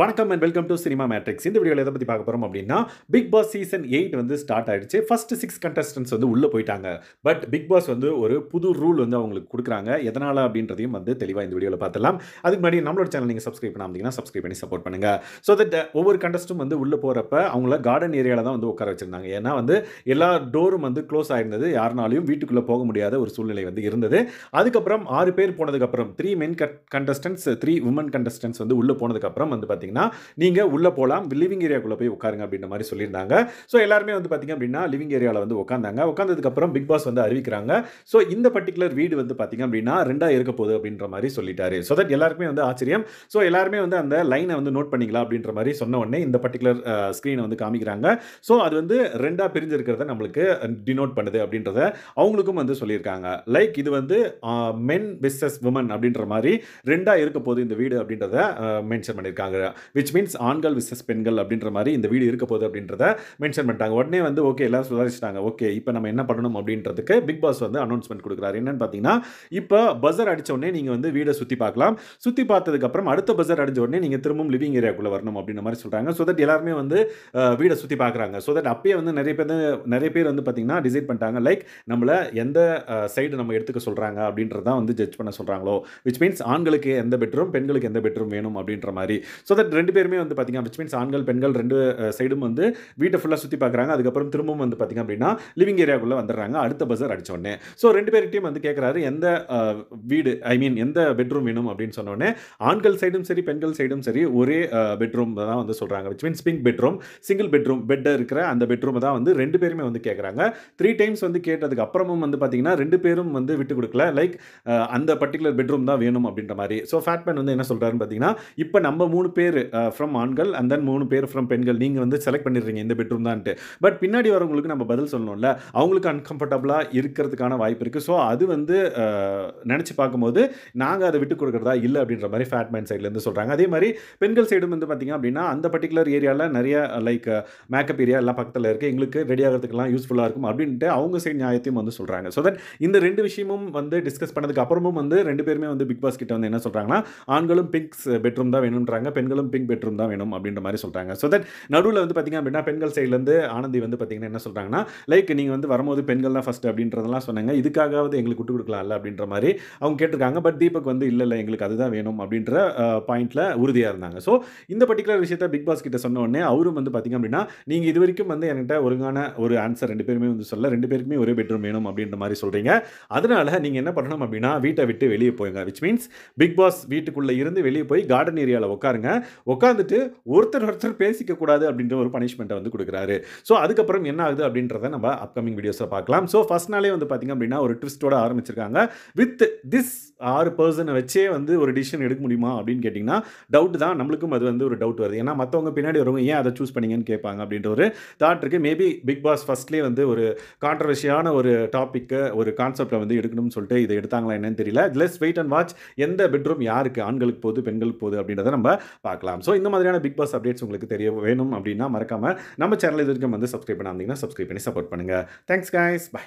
வணக்கம் and welcome to cinema matrix. இந்த வீடியோவில் எதை பற்றி பார்க்க போகிறோம் அப்படின்னா, பிக் பாஸ் சீசன் 8 வந்து ஸ்டார்ட் ஆயிடுச்சு. ஃபர்ஸ்ட் 6 கண்டஸ்டன்ட்ஸ் வந்து உள்ளே போயிட்டாங்க. பட் பிக் பாஸ் வந்து ஒரு புது ரூல் வந்து அவங்களுக்கு கொடுக்குறாங்க. எதனால் அப்படின்றதையும் வந்து தெளிவாக இந்த வீடியோவில் பார்த்துலாம். அதுக்கு முன்னாடி நம்மளோட சேனல் நீங்கள் சப்ஸ்கிரைப் பண்ணாமல் சப்ஸ்கிரைப் பண்ணி சப்போர்ட் பண்ணுங்க. ஸோ தட் ஒவ்வொரு கண்டஸ்டும் வந்து உள்ளே போகிறப்ப அவங்கள கார்டன் ஏரியாவில் தான் வந்து உட்கார வச்சிருந்தாங்க. ஏன்னா வந்து எல்லா டோரும் வந்து க்ளோஸ் ஆயிருந்தது. யாருனாலையும் வீட்டுக்குள்ளே போக முடியாத ஒரு சூழ்நிலை வந்து இருந்தது. அதுக்கப்புறம் 6 பேர் போனதுக்கப்புறம் 3 மென் கண்டஸ்டன்ட்ஸ் 3 உமன் கண்டஸ்டன்ட்ஸ் வந்து உள்ளே போனதுக்கப்புறம் வந்து பார்த்தீங்கன்னா, நீங்க உள்ள போலாம், லிவிங் ஏரியாக்குள்ள போய் உட்காருங்க அப்படின்ற மாதிரி சொல்லியிருந்தாங்க. ஸோ எல்லாருமே வந்து பார்த்தீங்க அப்படின்னா லிவிங் ஏரியாவில் வந்து உட்காந்தாங்க. உட்காந்ததுக்கப்புறம் பிக் பாஸ் வந்து அறிவிக்கிறாங்க. ஸோ இந்த பர்டிகுலர் வீடு வந்து பார்த்தீங்க அப்படின்னா 2ஆ இருக்க போகுது அப்படின்ற மாதிரி சொல்லிட்டாரு. ஸோ தட் எல்லாருக்குமே வந்து ஆச்சரியம். ஸோ எல்லாருமே வந்து அந்த லைனை வந்து நோட் பண்ணிக்கலாம் அப்படின்ற மாதிரி சொன்ன உடனே இந்த பர்டிகுலர் ஸ்க்ரீனை வந்து காமிக்கிறாங்க. ஸோ அது வந்து 2ஆ பிரிஞ்சிருக்கிறத நம்மளுக்கு டினோட் பண்ணுது அப்படின்றத அவங்களுக்கும் வந்து சொல்லியிருக்காங்க. லைக் இது வந்து மென் விசஸ் விமன் அப்படின்ற மாதிரி 2ஆ இருக்க போகுது இந்த வீடு அப்படின்றத மென்ஷன் பண்ணியிருக்காங்க. விச் மீன்ஸ் ஆண்கள் விசஸ் பெண்கள் அப்படின்ற மாதிரி இந்த வீடு இருக்க போகுது அப்படின்றத மென்ஷன் பண்ணிட்டாங்க. உடனே வந்து ஓகே எல்லாரும் சுதாரிச்சிட்டாங்க. ஓகே இப்போ நம்ம என்ன பண்ணணும் அப்படின்றதுக்கு பிக் பாஸ் வந்து அனௌன்ஸ்மெண்ட் கொடுக்குறாரு. என்னன்னு பார்த்தீங்கன்னா, இப்போ பஸர் அடிச்ச உடனே நீங்கள் வந்து வீடை சுற்றி பார்க்கலாம். சுற்றி பார்த்ததுக்கப்புறம் அடுத்த பஸர் அடிச்ச உடனே நீங்கள் திரும்பவும் லிவிங் ஏரியாக்குள்ளே வரணும் அப்படின்ற மாதிரி சொல்கிறாங்க. ஸோ தட் எல்லாருமே வந்து வீடை சுற்றி பார்க்குறாங்க. ஸோ தட் அப்பயே வந்து நிறைய பேர் வந்து பார்த்தீங்கன்னா டிசைட் பண்ணிட்டாங்க. லைக் நம்மளை எந்த சைடு நம்ம எடுத்துக்க சொல்கிறாங்க அப்படின்றதான் வந்து ஜட்ஜ் பண்ண சொல்கிறாங்களோ. விச் மீன்ஸ் ஆண்களுக்கு எந்த பெட்ரூம், பெண்களுக்கு எந்த பெட்ரூம் வேணும் அப்படின்ற மாதிரி. ஸோ தட் 2 பேருமே வந்து பார்த்தீங்கன்னா விச் மீன்ஸ் ஆண்கள் பெண்கள் 2 சைடும் வந்து வீட்டை ஃபுல்லாக சுற்றி பார்க்குறாங்க. அதுக்கப்புறம் திரும்பவும் வந்து பார்த்தீங்க அப்படின்னா லிவிங் ஏரியாக்குள்ளே வந்துடுறாங்க அடுத்த பஸர் அடிச்ச உடனே. ஸோ 2 பேர்கிட்டையும் வந்து கேட்குறாரு எந்த வீடு எந்த பெட்ரூம் வேணும் அப்படின்னு சொன்ன உடனே ஆண்கள் சைடும் சரி பெண்கள் சைடும் சரி ஒரே பெட்ரூம் தான் வந்து சொல்கிறாங்க. Which means pink bedroom, single bedroom, bed இருக்கிற அந்த பெட்ரூம் தான் வந்து 2 பேருமே வந்து கேட்குறாங்க. 3 டைம்ஸ் வந்து கேட்டதுக்கு அப்புறமும் வந்து பார்த்தீங்கன்னா 2 பேரும் வந்து விட்டு கொடுக்கல. லைக் அந்த பர்டிகுலர் பெட்ரூம் தான் வேணும் அப்படின்ற மாதிரி. ஸோ ஃபேட்மேன் வந்து என்ன சொல்கிறாருன்னு பார்த்தீங்கன்னா, இப்போ நம்ம 3 பேர் ஃப்ரம் ஆண்கள் அண்ட் தென் 3 பேர் ஃப்ரம் பெண்கள் நீங்கள் வந்து செலக்ட் பண்ணிடுறீங்க இந்த பெட்ரூம் தான்ட்டு. பட் பின்னாடி வரவங்களுக்கு நம்ம பதில் சொல்லணும்ல, அவங்களுக்கு அன்கம்ஃபர்டபுளாக இருக்கிறதுக்கான வாய்ப்பு இருக்குது. ஸோ அது வந்து நினச்சி பார்க்கும்போது நாங்கள் அதை விட்டு கொடுக்குறதா இல்லை அப்படின்ற மாதிரி ஃபேட்மேன் சைட்லேருந்து சொல்கிறாங்க. அதே மாதிரி பெண்கள் சைடும் வந்து பார்த்திங்க அப்படின்னா அந்த பர்டிகுலர் ஏரியாவில் நிறைய லைக் மேக்கப் ஏரியா எல்லாம் பக்கத்தில் இருக்குது, எங்களுக்கு ரெடி ஆகிறதுக்கெல்லாம் யூஸ்ஃபுல்லாக இருக்கும் அப்படின்ட்டு அவங்க சைடு நியாயத்தையும் வந்து சொல்கிறாங்க. ஸோ தட் இந்த 2 விஷயமும் வந்து டிஸ்கஸ் பண்ணதுக்கு அப்புறமும் வந்து 2 பேருமே வந்து பிக் பாஸ் கிட்ட வந்து என்ன சொல்கிறாங்கன்னா, ஆண்களும் பிங்க் பெட்ரூம் தான் வேணும்ன்றாங்க, பெண்களும் பிங்க் பெட்ரூம் தான் வேணும் அப்படின்ற மாதிரி சொல்கிறாங்க. ஸோ தட் நடுவில் வந்து பார்த்திங்க அப்படின்னா பெண்கள் சைட்லேருந்து ஆனந்தி வந்து பார்த்திங்கன்னா என்ன சொல்கிறாங்கன்னா, லைக் நீங்கள் வந்து வரும்போது பெண்கள் தான் ஃபஸ்ட்டு அப்படின்றதெல்லாம் சொன்னாங்க, இதுக்காகவது எங்களுக்கு விட்டு கொடுக்கலாம்ல அப்படின்ற மாதிரி அவங்க கேட்டிருக்காங்க. பட் தீபக் வந்து இல்லை எங்களுக்கு அதுதான் வேணும் அப்படின்ற பாயிண்டில் உறுதியாக இருந்தாங்க. ஸோ இந்த பர்டிகுலர் விஷயத்தை பிக் பாஸ் கிட்ட சொன்ன உடனே அவரும் வந்து பார்த்திங்க அப்படின்னா, நீங்கள் இது வரைக்கும் வந்து என்கிட்ட ஒழுங்கான ஒரு ஆன்சர் 2 பேருமே வந்து சொல்ல, 2 பேருக்குமே ஒரே பெட்ரூம் வேணும் அப்படின்ற மாதிரி சொல்கிறீங்க. அதனால நீங்கள் என்ன பண்ணணும் அப்படின்னா வீட்டை விட்டு வெளியே போயுங்க. விச் மீன்ஸ் பிக் பாஸ் வீட்டுக்குள்ளே இருந்து வெளியே போய் கார்டன் ஏரியாவில் உட்காருங்க. உட்காந்துட்டு ஒருத்தர் பேசிக்க கூடாது அப்படின்ற ஒரு பனிஷ்மெண்ட்டை வந்து கொடுக்குறாரு. ஸோ அதுக்கப்புறம் என்ன ஆகுது அப்படின்றத நம்ம அப்கமிங் வீடியோஸில் பார்க்கலாம். ஸோ ஃபர்ஸ்ட் நாளே வந்து பார்த்திங்க அப்படின்னா ஒரு ட்விஸ்ட்டோட ஆரம்பிச்சிருக்காங்க. வித் திஸ் 6 பர்சனை வச்சே வந்து ஒரு டிசிஷன் எடுக்க முடியுமா அப்படின்னு கேட்டிங்கன்னா டவுட் தான். நம்மளுக்கும் அது வந்து ஒரு டவுட் வருது. ஏன்னா மற்றவங்க பின்னாடி வரவங்க ஏன் அதை சூஸ் பண்ணீங்கன்னு கேட்பாங்க அப்படின்ற ஒரு தாட் இருக்குது. மேபி பிக் பாஸ் ஃபர்ஸ்ட்லேயே வந்து ஒரு கான்ட்ரவர்ஷியான ஒரு டாப்பிக்கு ஒரு கான்செப்டை வந்து எடுக்கணும்னு சொல்லிட்டு இதை எடுத்தாங்களா என்னன்னு தெரியல. லெட்ஸ் வெயிட் அண்ட் வாட்ச் எந்த பெட்ரூம் யாருக்கு, ஆண்களுக்கு போகுது பெண்களுக்கு போகுது அப்படின்றத நம்ம பார்க்கலாம். ஸோ இந்த மாதிரியான பிக் பாஸ் அப்டேட்ஸ் உங்களுக்கு தெரிய வேணும் அப்படின்னா மறக்காம நம்ம சேனல் இது வரைக்கும் வந்து சப்ஸ்கிரைப் பண்ணாமீங்கன்னா சப்ஸ்கிரைப் பண்ணி சப்போர்ட் பண்ணுங்க. Thanks guys, by.